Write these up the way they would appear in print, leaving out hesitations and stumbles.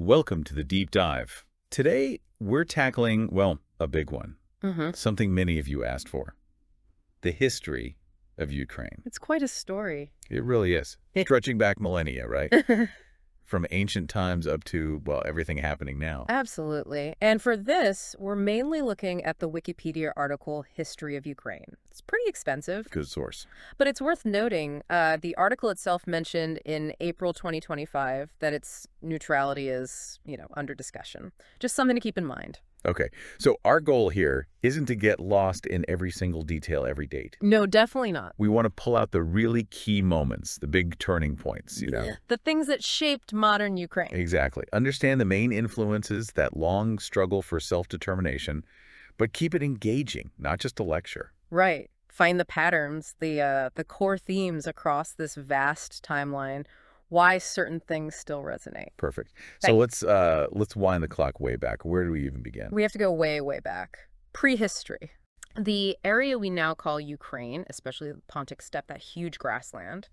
Welcome to the Deep Dive. Today, we're tackling, well, a big one. Something many of you asked for. The history of Ukraine. It's quite a story. It really is. Stretching back millennia, right? From ancient times up to, well, everything happening now. Absolutely. And for this, we're mainly looking at the Wikipedia article, History of Ukraine. It's pretty expensive, Good source. but it's worth noting the article itself mentioned in April 2025 that its neutrality is, under discussion. Just something to keep in mind. Okay, so our goal here isn't to get lost in every single detail, every date. No, definitely not. We want to pull out the really key moments, the big turning points, The things that shaped modern Ukraine. Exactly. Understand the main influences, that long struggle for self-determination, but keep it engaging, not just a lecture. Right. Find the patterns, the core themes across this vast timeline, why certain things still resonate. Perfect. So let's wind the clock way back. Where do we even begin? We have to go way, way back. Prehistory. The area we now call Ukraine, especially the Pontic Steppe, that huge grassland,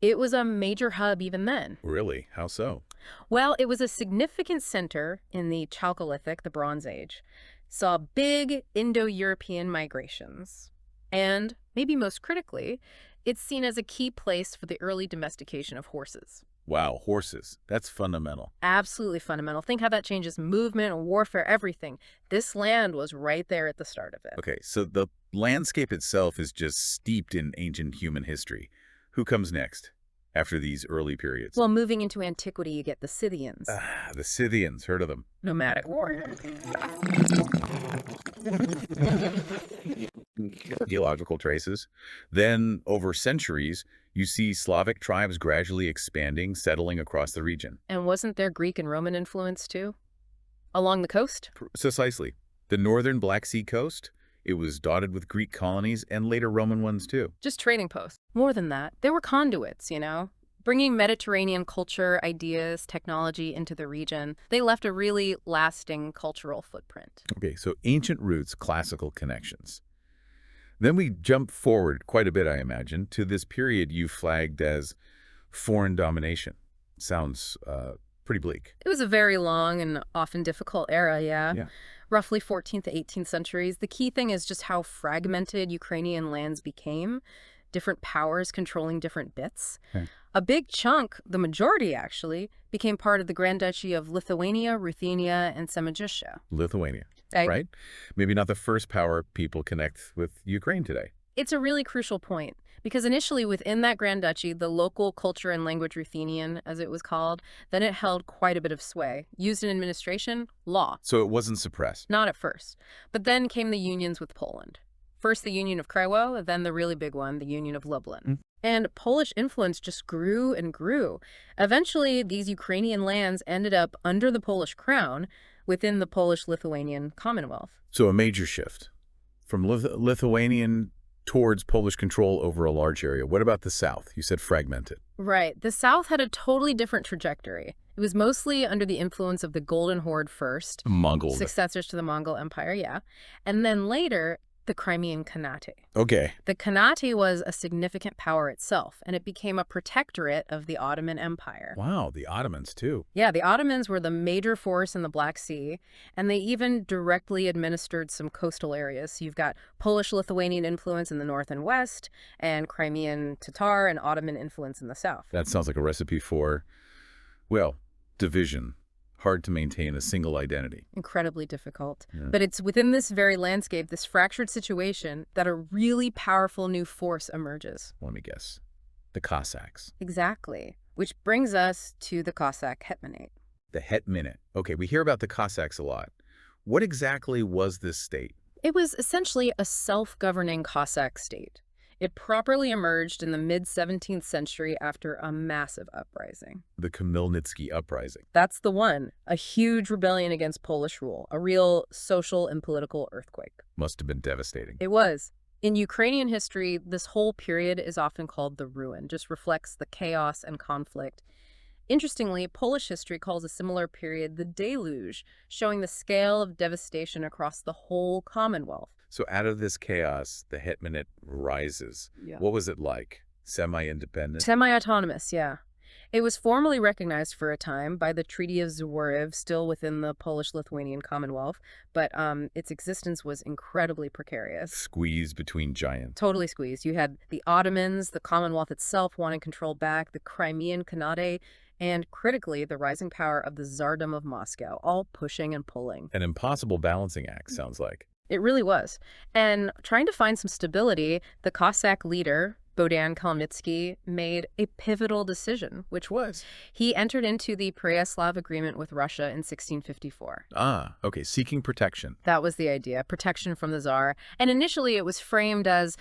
it was a major hub even then. Really? How so? Well, it was a significant center in the Chalcolithic, the Bronze Age. Saw big Indo-European migrations. And, maybe most critically, it's seen as a key place for the early domestication of horses. Wow, horses. That's fundamental. Absolutely fundamental. Think how that changes movement, warfare, everything. This land was right there at the start of it. Okay, so the landscape itself is just steeped in ancient human history. Who comes next after these early periods? Well, moving into antiquity, you get the Scythians. The Scythians. Heard of them? Nomadic warriors. Geological traces. Then, over centuries, you see Slavic tribes gradually expanding, settling across the region. And wasn't there Greek and Roman influence, too? Along the coast? Precisely. The northern Black Sea coast, it was dotted with Greek colonies and later Roman ones, too. Just trading posts. More than that, they were conduits, bringing Mediterranean culture, ideas, technology into the region. They left a really lasting cultural footprint. Okay, so ancient roots, classical connections. Then we jump forward quite a bit, I imagine, to this period you flagged as foreign domination. Sounds pretty bleak. It was a very long and often difficult era, yeah. Roughly 14th to 18th centuries. The key thing is just how fragmented Ukrainian lands became, different powers controlling different bits. Okay. A big chunk, the majority actually, became part of the Grand Duchy of Lithuania, Ruthenia, and Samajushia. Lithuania, right? Maybe not the first power people connect with Ukraine today. It's a really crucial point, because initially within that Grand Duchy, the local culture and language Ruthenian, as it was called, then it held quite a bit of sway. Used in administration, law. So it wasn't suppressed. Not at first. But then came the unions with Poland. First the Union of Kryło, then the really big one, the Union of Lublin. And Polish influence just grew and grew. Eventually, these Ukrainian lands ended up under the Polish crown within the Polish-Lithuanian Commonwealth. So a major shift from Lithuanian towards Polish control over a large area. What about the South? You said fragmented. Right. The South had a totally different trajectory. It was mostly under the influence of the Golden Horde first. Mongol. Successors to the Mongol Empire, yeah. And then later, the Crimean Khanate. Okay. The Khanate was a significant power itself, and it became a protectorate of the Ottoman Empire. Wow, the Ottomans too. Yeah, the Ottomans were the major force in the Black Sea, and they even directly administered some coastal areas. So you've got Polish-Lithuanian influence in the north and west, and Crimean Tatar and Ottoman influence in the south. That sounds like a recipe for, well, division. Hard to maintain a single identity. Incredibly difficult. Yeah. But it's within this very landscape, this fractured situation, that a really powerful new force emerges. Let me guess. The Cossacks. Exactly. Which brings us to the Cossack Hetmanate. The Hetmanate. Okay, we hear about the Cossacks a lot. What exactly was this state? It was essentially a self-governing Cossack state. It properly emerged in the mid-17th century after a massive uprising. The Khmelnytsky Uprising. That's the one. A huge rebellion against Polish rule. A real social and political earthquake. Must have been devastating. It was. In Ukrainian history, this whole period is often called the Ruin. Just reflects the chaos and conflict. Interestingly, Polish history calls a similar period the Deluge, showing the scale of devastation across the whole Commonwealth. So out of this chaos, the Hetmanate rises. Yeah. What was it like? Semi-independent? Semi-autonomous, yeah. It was formally recognized for a time by the Treaty of Zworyw, still within the Polish-Lithuanian Commonwealth, but its existence was incredibly precarious. Squeezed between giants. Totally squeezed. You had the Ottomans, the Commonwealth itself wanting control back, the Crimean Khanate, and critically, the rising power of the Tsardom of Moscow, all pushing and pulling. An impossible balancing act, sounds like. It really was. And trying to find some stability, the Cossack leader, Bohdan Khmelnytsky, made a pivotal decision, which was he entered into the Pereyaslav Agreement with Russia in 1654. Ah, okay, seeking protection. That was the idea, protection from the Tsar. And initially it was framed as,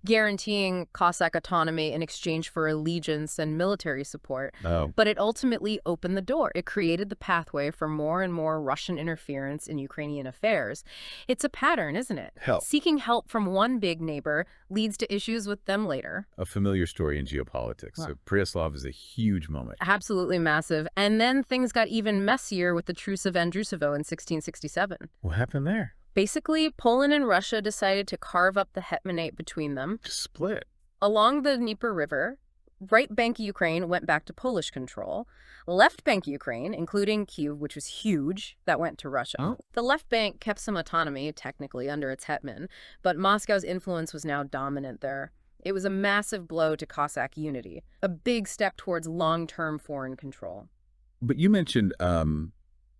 guaranteeing Cossack autonomy in exchange for allegiance and military support. Oh, But it ultimately opened the door. It created the pathway for more and more Russian interference in Ukrainian affairs. It's a pattern, isn't it? help. Seeking help from one big neighbor leads to issues with them later. A familiar story in geopolitics. Wow. So Pereyaslav is a huge moment. Absolutely massive. And then things got even messier with the Truce of Andrusovo in 1667. What happened there? Basically, Poland and Russia decided to carve up the hetmanate between them. Just split. Along the Dnieper River, right bank Ukraine went back to Polish control. Left bank Ukraine, including Kyiv, which was huge, that went to Russia. Oh. The left bank kept some autonomy, technically, under its hetman, but Moscow's influence was now dominant there. It was a massive blow to Cossack unity, a big step towards long-term foreign control. But you mentioned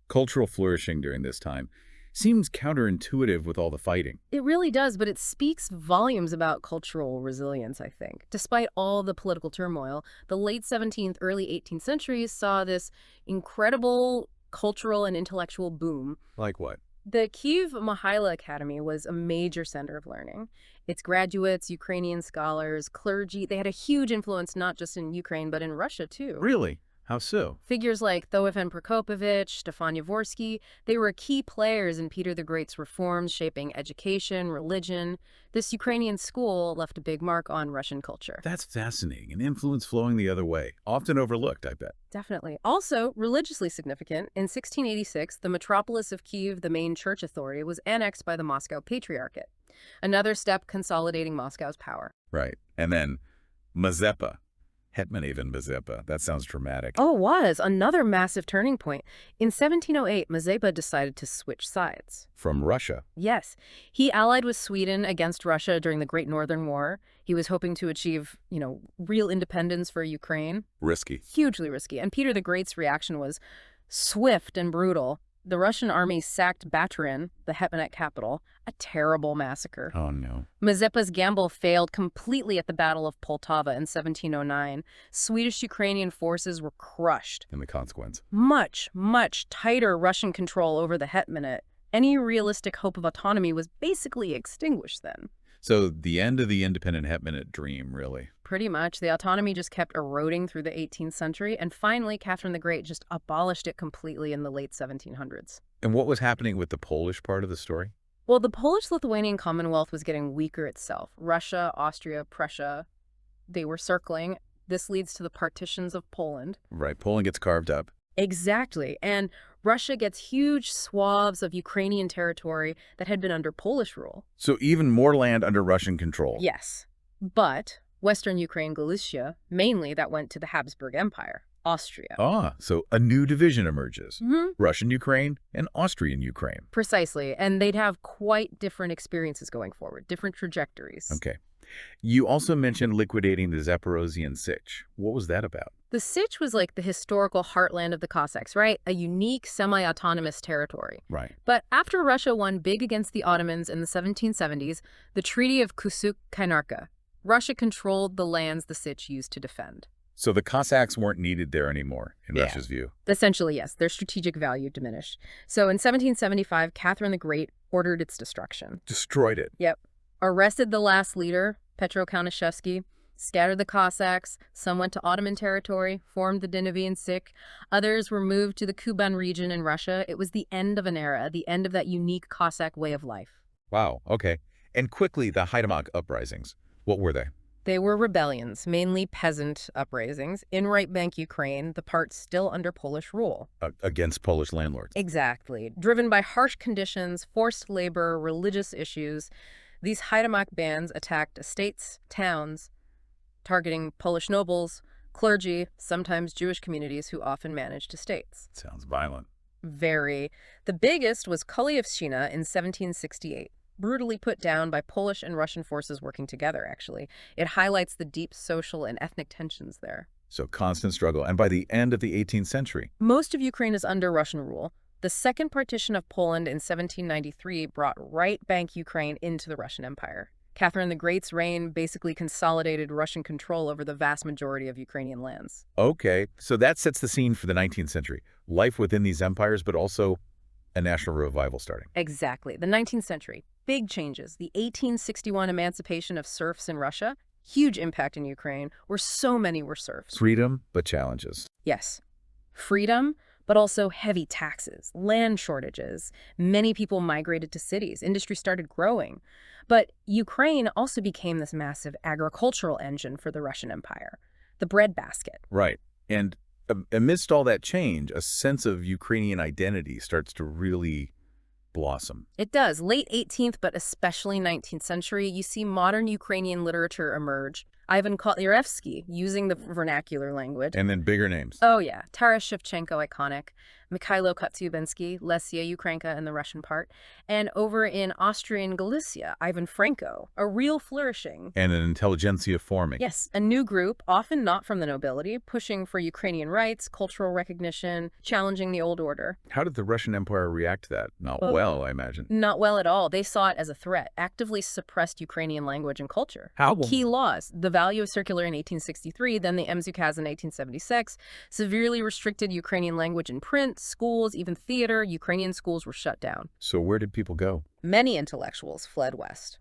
cultural flourishing during this time. Seems counterintuitive with all the fighting. It really does, but it speaks volumes about cultural resilience, I think. Despite all the political turmoil, the late 17th, early 18th centuries saw this incredible cultural and intellectual boom. Like what? The Kyiv Mohyla Academy was a major center of learning. Its graduates, Ukrainian scholars, clergy, they had a huge influence not just in Ukraine, but in Russia, too. Really? How so? Figures like Theofen Prokopovich, Stefan Yavorsky, they were key players in Peter the Great's reforms, shaping education, religion. This Ukrainian school left a big mark on Russian culture. That's fascinating. An influence flowing the other way. Often overlooked, I bet. Definitely. Also, religiously significant, in 1686, the metropolis of Kyiv, the main church authority, was annexed by the Moscow Patriarchate. Another step consolidating Moscow's power. Right. And then Mazepa. Hetman Ivan Mazepa. That sounds dramatic. Oh, it was. Another massive turning point. In 1708, Mazepa decided to switch sides. From Russia. Yes. He allied with Sweden against Russia during the Great Northern War. He was hoping to achieve, real independence for Ukraine. Risky. Hugely risky. And Peter the Great's reaction was swift and brutal. The Russian army sacked Baturin, the Hetmanate capital, a terrible massacre. Oh, no. Mazepa's gamble failed completely at the Battle of Poltava in 1709. Swedish-Ukrainian forces were crushed. And the consequence. Much, much tighter Russian control over the Hetmanate. Any realistic hope of autonomy was basically extinguished then. So the end of the independent Hetmanate dream, really. Pretty much. The autonomy just kept eroding through the 18th century, and finally Catherine the Great just abolished it completely in the late 1700s. And what was happening with the Polish part of the story? Well, the Polish-Lithuanian Commonwealth was getting weaker itself. Russia, Austria, Prussia, they were circling. This leads to the partitions of Poland. Right. Poland gets carved up. Exactly. And Russia gets huge swaths of Ukrainian territory that had been under Polish rule. So even more land under Russian control. Yes. But Western Ukraine, Galicia, mainly that went to the Habsburg Empire, Austria. Ah, so a new division emerges. Mm-hmm. Russian Ukraine and Austrian Ukraine. Precisely. And they'd have quite different experiences going forward, different trajectories. Okay. You also mentioned liquidating the Zaporozhian Sich. What was that about? The Sich was like the historical heartland of the Cossacks, right? A unique semi-autonomous territory. Right. But after Russia won big against the Ottomans in the 1770s, the Treaty of Kusuk-Kainarka, Russia controlled the lands the Sich used to defend. So the Cossacks weren't needed there anymore, in Yeah. Russia's view. Essentially, yes, their strategic value diminished. So in 1775, Catherine the Great ordered its destruction. Destroyed it. Yep. Arrested the last leader, Petro Kaniszewski, scattered the Cossacks, some went to Ottoman territory, formed the Dinavian Sich, others were moved to the Kuban region in Russia. It was the end of an era, the end of that unique Cossack way of life. Wow, okay. And quickly, the Haidamak uprisings. What were they? They were rebellions, mainly peasant uprisings, in right bank Ukraine, the part still under Polish rule. Against Polish landlords. Exactly. Driven by harsh conditions, forced labor, religious issues, these Haidamak bands attacked estates, towns, targeting Polish nobles, Clergy, sometimes Jewish communities who often managed estates. Sounds violent. Very. The biggest was Kolyevshchina in 1768, brutally put down by Polish and Russian forces working together, actually. It highlights the deep social and ethnic tensions there. So constant struggle. And by the end of the 18th century, Most of Ukraine is under Russian rule. The second partition of Poland in 1793 brought right-bank Ukraine into the Russian Empire. Catherine the Great's reign basically consolidated Russian control over the vast majority of Ukrainian lands. okay, so that sets the scene for the 19th century. Life within these empires, but also a national revival starting. Exactly. The 19th century. Big changes. The 1861 emancipation of serfs in Russia. Huge impact in Ukraine, where so many were serfs. Freedom, but challenges. Yes. Freedom, but also heavy taxes, land shortages. Many people migrated to cities. Industry started growing. But Ukraine also became this massive agricultural engine for the Russian Empire, the breadbasket. Right. And amidst all that change, a sense of Ukrainian identity starts to really blossom. It does. Late 18th, but especially 19th century, you see modern Ukrainian literature emerge. Ivan Kotlяревsky, using the vernacular language. And then bigger names. Oh, yeah. Taras Shevchenko, iconic. Mikhailo Kostyubinsky, Lesia Ukrainka in the Russian part. And over in Austrian Galicia, Ivan Franko, a real flourishing. And an intelligentsia forming. Yes, a new group, often not from the nobility, pushing for Ukrainian rights, cultural recognition, challenging the old order. How did the Russian Empire react to that? Not well, I imagine. Not well at all. They saw it as a threat, actively suppressed Ukrainian language and culture. How? Key laws, the value of circular in 1863, then the MZukaz in 1876, severely restricted Ukrainian language in print, schools, even theater. Ukrainian schools were shut down. So where did people go? Many intellectuals fled west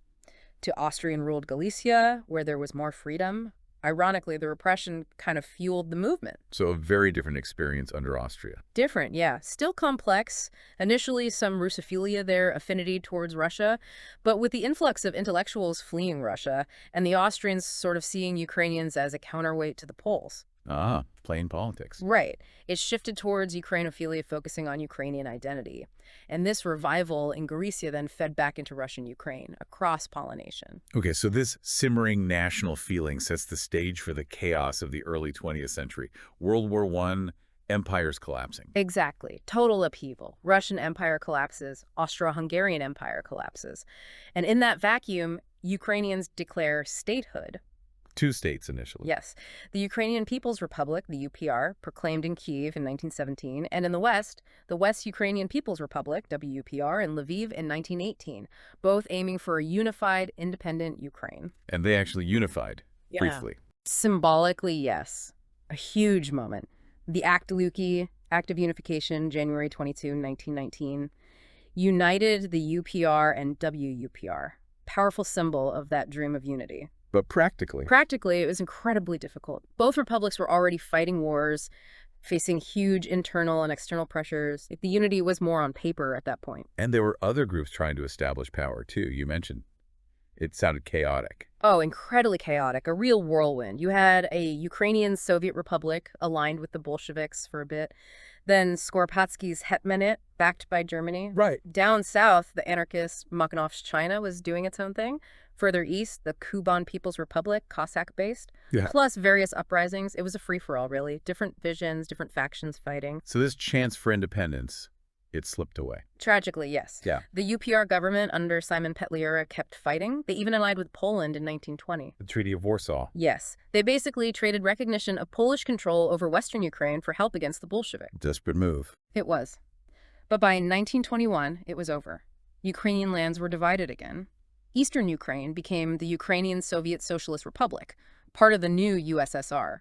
to Austrian-ruled Galicia, where there was more freedom. Ironically, the repression kind of fueled the movement. So a very different experience under Austria. Different, yeah. Still complex. Initially, some Russophilia there, affinity towards Russia. But with the influx of intellectuals fleeing Russia and the Austrians sort of seeing Ukrainians as a counterweight to the Poles. Ah, plain politics. Right. It shifted towards Ukrainophilia, focusing on Ukrainian identity. And this revival in Galicia then fed back into Russian Ukraine, a cross-pollination. Okay, so this simmering national feeling sets the stage for the chaos of the early 20th century. World War I, empires collapsing. Exactly. Total upheaval. Russian Empire collapses. Austro-Hungarian Empire collapses. And in that vacuum, Ukrainians declare statehood. Two states initially. Yes. The Ukrainian People's Republic, the UPR, proclaimed in Kyiv in 1917, and in the West Ukrainian People's Republic, WUPR, in Lviv in 1918, both aiming for a unified, independent Ukraine. And they actually unified briefly. Symbolically, yes. A huge moment. The Aktaluki, Act of Unification, January 22, 1919, united the UPR and WUPR. Powerful symbol of that dream of unity. But practically. Practically, it was incredibly difficult. Both republics were already fighting wars, facing huge internal and external pressures. The unity was more on paper at that point. And there were other groups trying to establish power, too. You mentioned it sounded chaotic. Oh, incredibly chaotic, a real whirlwind. You had a Ukrainian Soviet Republic aligned with the Bolsheviks for a bit, then Skoropadsky's Hetmanate, backed by Germany. Right. Down south, the anarchist Makhanov's China was doing its own thing. Further east, the Kuban People's Republic, Cossack-based, plus various uprisings. It was a free-for-all, really. Different visions, different factions fighting. So this chance for independence, it slipped away. Tragically, yes. Yeah. The UPR government under Simon Petliura kept fighting. They even allied with Poland in 1920. The Treaty of Warsaw. Yes. They basically traded recognition of Polish control over Western Ukraine for help against the Bolshevik. Desperate move. It was. But by 1921, it was over. Ukrainian lands were divided again. Eastern Ukraine became the Ukrainian Soviet Socialist Republic, part of the new USSR.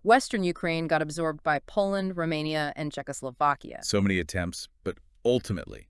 Western Ukraine got absorbed by Poland, Romania, and Czechoslovakia. So many attempts, but ultimately,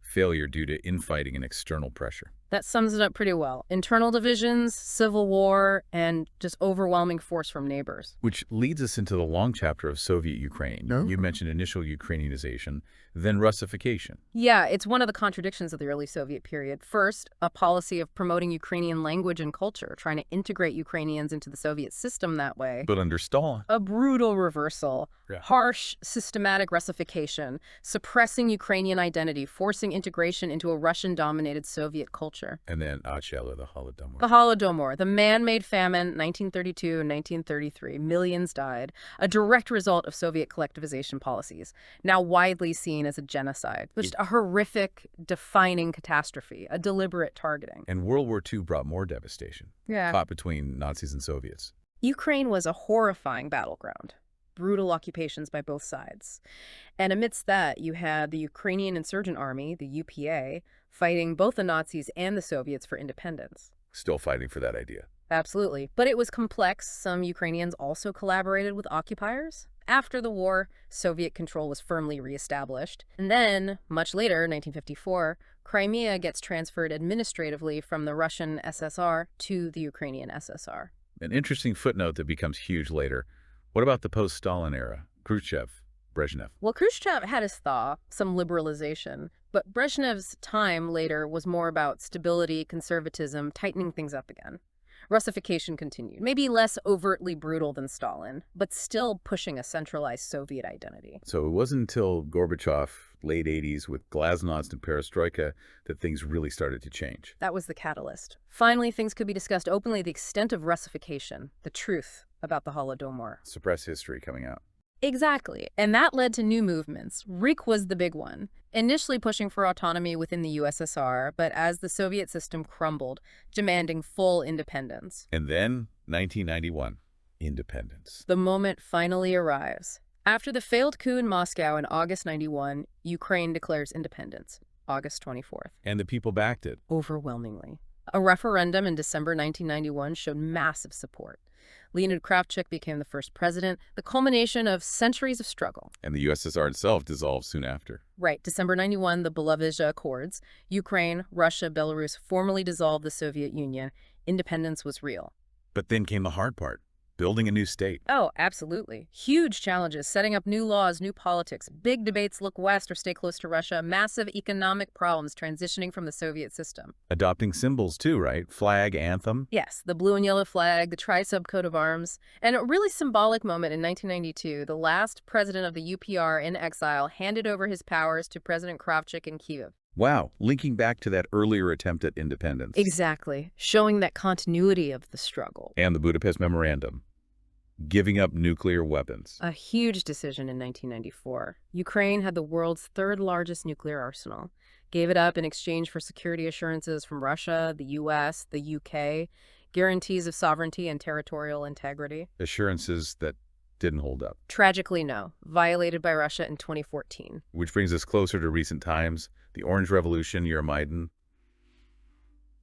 failure due to infighting and external pressure. That sums it up pretty well. Internal divisions, civil war, and just overwhelming force from neighbors. Which leads us into the long chapter of Soviet Ukraine. No. You mentioned initial Ukrainianization, then Russification. Yeah, it's one of the contradictions of the early Soviet period. First, a policy of promoting Ukrainian language and culture, trying to integrate Ukrainians into the Soviet system that way. But under Stalin. A brutal reversal. Yeah. Harsh, systematic Russification, suppressing Ukrainian identity, forcing integration into a Russian-dominated Soviet culture. culture. And then Acela, the Holodomor. The Holodomor, the man-made famine, 1932 and 1933. Millions died, a direct result of Soviet collectivization policies, now widely seen as a genocide. Just a horrific, defining catastrophe, a deliberate targeting. And World War II brought more devastation, Yeah. caught between Nazis and Soviets. Ukraine was a horrifying battleground, brutal occupations by both sides. And amidst that, you had the Ukrainian Insurgent Army, the UPA, fighting both the Nazis and the Soviets for independence. Still fighting for that idea. Absolutely. But it was complex. Some Ukrainians also collaborated with occupiers. After the war, Soviet control was firmly reestablished. And then, much later, 1954, Crimea gets transferred administratively from the Russian SSR to the Ukrainian SSR. An interesting footnote that becomes huge later. What about the post-Stalin era? Khrushchev, Brezhnev. Well, Khrushchev had his thaw, some liberalization, but Brezhnev's time later was more about stability, conservatism, tightening things up again. Russification continued, maybe less overtly brutal than Stalin, but still pushing a centralized Soviet identity. So it wasn't until Gorbachev, late 80s, with glasnost and perestroika, that things really started to change. That was the catalyst. Finally, things could be discussed openly, the extent of Russification, the truth about the Holodomor. Suppress history coming out. Exactly, and that led to new movements. RIK was the big one, initially pushing for autonomy within the USSR, but as the Soviet system crumbled, demanding full independence. And then, 1991, independence. The moment finally arrives. After the failed coup in Moscow in August 91, Ukraine declares independence, August 24th. And the people backed it. Overwhelmingly. A referendum in December 1991 showed massive support. Leonid Kravchuk became the first president, the culmination of centuries of struggle. And the USSR itself dissolved soon after. Right, December 91, the Belovezh Accords. Ukraine, Russia, Belarus formally dissolved the Soviet Union. Independence was real. But then came the hard part, building a new state. Oh, absolutely. Huge challenges, setting up new laws, new politics, big debates, look west or stay close to Russia, massive economic problems transitioning from the Soviet system. Adopting symbols too, right? Flag, anthem. Yes, the blue and yellow flag, the tri-sub coat of arms, and a really symbolic moment in 1992, the last president of the UPR in exile handed over his powers to President Kravchuk in Kyiv. Wow, linking back to that earlier attempt at independence. Exactly, showing that continuity of the struggle. And the Budapest Memorandum. Giving up nuclear weapons. A huge decision in 1994. Ukraine had the world's third largest nuclear arsenal. Gave it up in exchange for security assurances from Russia, the US, the UK, guarantees of sovereignty and territorial integrity. Assurances that didn't hold up. Tragically, no. Violated by Russia in 2014. Which brings us closer to recent times. The Orange Revolution, Euromaidan.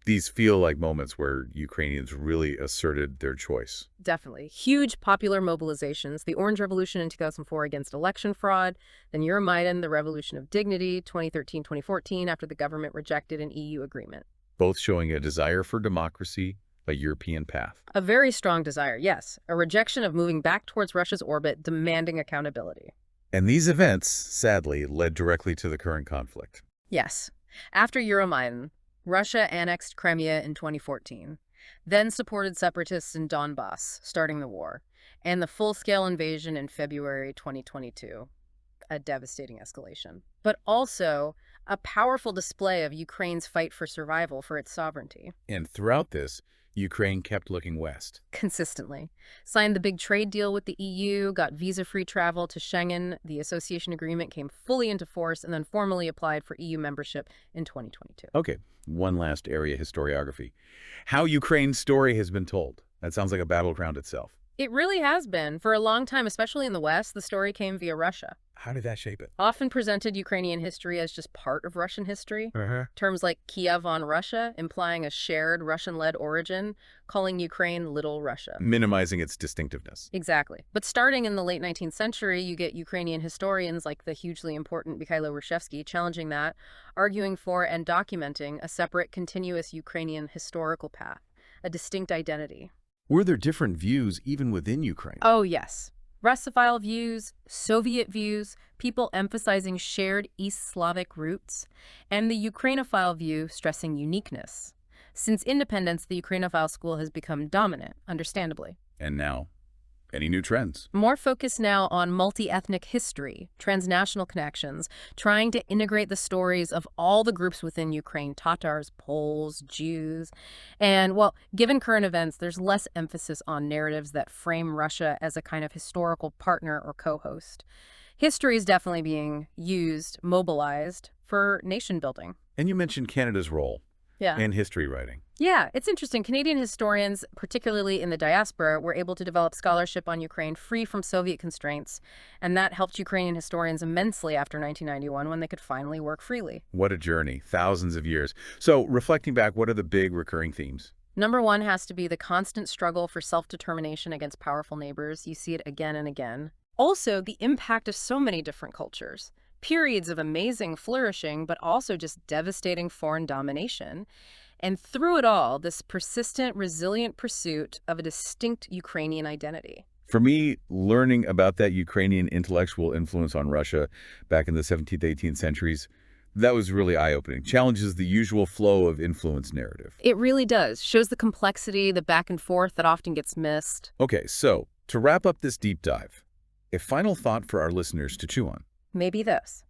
These feel like moments where Ukrainians really asserted their choice. Definitely. Huge popular mobilizations. The Orange Revolution in 2004 against election fraud. Then Euromaidan, the Revolution of Dignity, 2013-2014, after the government rejected an EU agreement. Both showing a desire for democracy, a European path. A very strong desire, yes. A rejection of moving back towards Russia's orbit, demanding accountability. And these events, sadly, led directly to the current conflict. Yes. After Euromaidan, Russia annexed Crimea in 2014, then supported separatists in Donbass, starting the war, and the full-scale invasion in February 2022, a devastating escalation. But also a powerful display of Ukraine's fight for survival for its sovereignty. And throughout this, Ukraine kept looking west. Consistently. Signed the big trade deal with the EU, got visa-free travel to Schengen, the association agreement came fully into force, and then formally applied for EU membership in 2022. Okay, one last area historiography. How Ukraine's story has been told. That sounds like a battleground itself. It really has been. For a long time, especially in the West, the story came via Russia. How did that shape it? Often presented Ukrainian history as just part of Russian history. Terms like Kiev on Russia, implying a shared Russian-led origin, calling Ukraine Little Russia. Minimizing its distinctiveness. Exactly. But starting in the late 19th century, you get Ukrainian historians like the hugely important Mikhailo Hrushevsky challenging that, arguing for and documenting a separate, continuous Ukrainian historical path, a distinct identity. Were there different views even within Ukraine? Oh, yes. Russophile views, Soviet views, people emphasizing shared East Slavic roots, and the Ukrainophile view stressing uniqueness. Since independence, the Ukrainophile school has become dominant, understandably. And now, Any new trends? More focus now on multi-ethnic history, transnational connections, trying to integrate the stories of all the groups within Ukraine, Tatars, Poles, Jews. And, well, given current events, there's less emphasis on narratives that frame Russia as a kind of historical partner or co-host. History is definitely being used, mobilized, for nation building. And you mentioned Canada's role Yeah. in history writing. Yeah, it's interesting. Canadian historians, particularly in the diaspora, were able to develop scholarship on Ukraine free from Soviet constraints, and that helped Ukrainian historians immensely after 1991 when they could finally work freely. What a journey, thousands of years. So, reflecting back, what are the big recurring themes? Number one has to be the constant struggle for self-determination against powerful neighbors. You see it again and again. Also, the impact of so many different cultures. Periods of amazing flourishing, but also just devastating foreign domination. And through it all, this persistent, resilient pursuit of a distinct Ukrainian identity. For me, learning about that Ukrainian intellectual influence on Russia back in the 17th, 18th centuries, that was really eye-opening. Challenges the usual flow of influence narrative. It really does. Shows the complexity, the back and forth that often gets missed. Okay, so to wrap up this deep dive, a final thought for our listeners to chew on. Maybe this.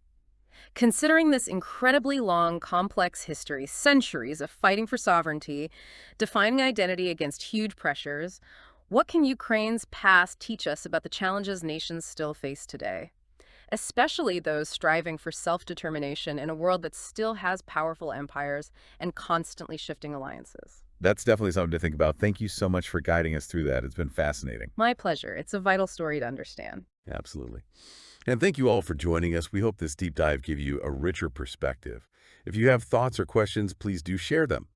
Considering this incredibly long, complex history, centuries of fighting for sovereignty, defining identity against huge pressures, what can Ukraine's past teach us about the challenges nations still face today? Especially those striving for self-determination in a world that still has powerful empires and constantly shifting alliances. That's definitely something to think about. Thank you so much for guiding us through that. It's been fascinating. My pleasure. It's a vital story to understand. Absolutely. And thank you all for joining us. We hope this deep dive gave you a richer perspective. If you have thoughts or questions, please do share them.